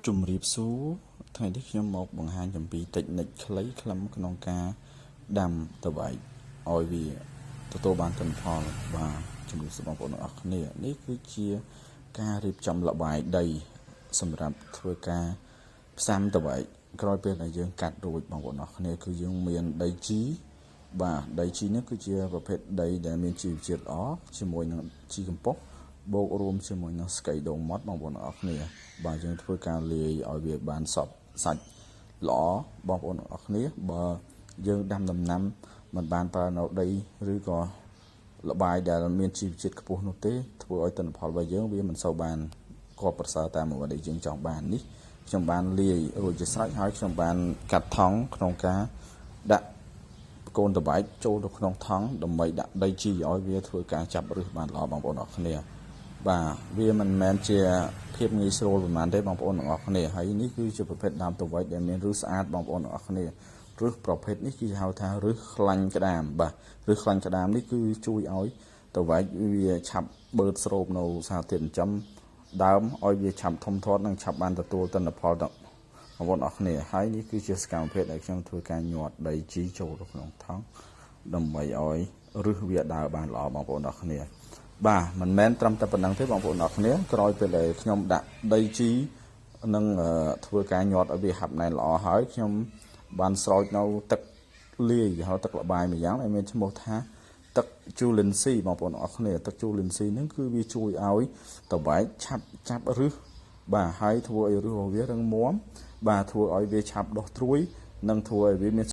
ជំរាបសួរថ្ងៃនេះខ្ញុំមកបង្ហាញអំពីតិចនិចខ្លីខ្លឹមក្នុងការដាំត្របែកឲ្យវាទទួលបានទិន្នផលបាទជំរាបសួរបងប្អូនទាំងអស់គ្នានេះគឺជាការរៀបចំលបាយដីសម្រាប់ធ្វើការផ្សាំត្របែកក្រោយពេលដែលយើងកាត់រួចបងប្អូនទាំងអស់គ្នាគឺយើងមានដីជីបាទដីជីនេះគឺជាប្រភេទដីដែលមានជីវជាតិល្អជាមួយនឹងជីកំប៉ុស្តបូករួមជាមួយនឹងស្កៃដូងម៉ត់បងប្អូនទាំងអស់គ្នាបាទយើងធ្វើការលាយឲ្យវាបានសព្វសាច់ល្អបងប្អូនទាំងអស់គ្នាបើយើងដាំដំណាំមិនបានប្រើនៅដីឬក៏លបាយដែលមានជីវជាតិខ្ពស់នោះទេធ្វើឲ្យទិន្នផលរបស់យើងវាមិនសូវបានក៏ប្រសើរតាមអ្វីដែលយើងចង់បាននេះខ្ញុំបានលាយរួចជាស្រេចហើយខ្ញុំបានកាត់ថង់ក្នុងការដាក់កូនត្របែកចូលទៅក្នុងថង់ដើម្បីដាក់ដីជីឲ្យវាធ្វើការចាប់ឫសបានល្អបងប្អូនទាំងអស់គ្នាបាទវាមិនមែនជាភាពងាយស្រួលប៉ុន្មានទេបងប្អូនទាំងអស់គ្នាហើយនេះគឺជាប្រភេទដើមត្របែកដែលមានឫសស្អាតបងប្អូនទាំងអស់គ្នាឫសប្រភេទនេះគេហៅថាឫសខ្លាញ់ក្តាមបាទឫសខ្លាញ់ក្តាមនេះគឺជួយឲ្យត្របែកវាឆាប់បឺតស្រូបនៅសារធាតុចិញ្ចឹមដើមឲ្យវាឆាប់ធំធាត់និងឆាប់បានទទួលទិន្នផលដល់បងប្អូនអរគ្នាហើយនេះគឺជាសកម្មភាពដែលខ្ញុំធ្វើការញាត់ដីជីចូលទៅក្នុងថង់ដើម្បីឲ្យឫសវាដើរបានល្អបងប្អូនអរគ្នាបាទមិនមែនត្រឹមតែប៉ុណ្្នឹងទេបងប្អូនអរគ្នាក្រោយពេលដែលខ្ញុំដាក់ដីជីនិងធ្វើការញាត់ឲ្យវាហាប់ណែនល្អហើយខ្ញុំបានស្រោចនៅទឹកលាយគេហៅទឹកលបាយមួយយ៉ាងដែលមានឈ្មោះថាទឹកជូលីនស៊ីបងប្អូនអរគ្នាទឹកជូលីនស៊ីហ្នឹងគឺវាជួយឲ្យត្របែកឆាប់ចាប់ឫសបាទហើយធ្វើឲ្យឫសរបស់វារឹងមាំបាទធ្វើឲ្យវាឆាប់ដុះត្រួយនិងធ្វើឲ្យវាមាន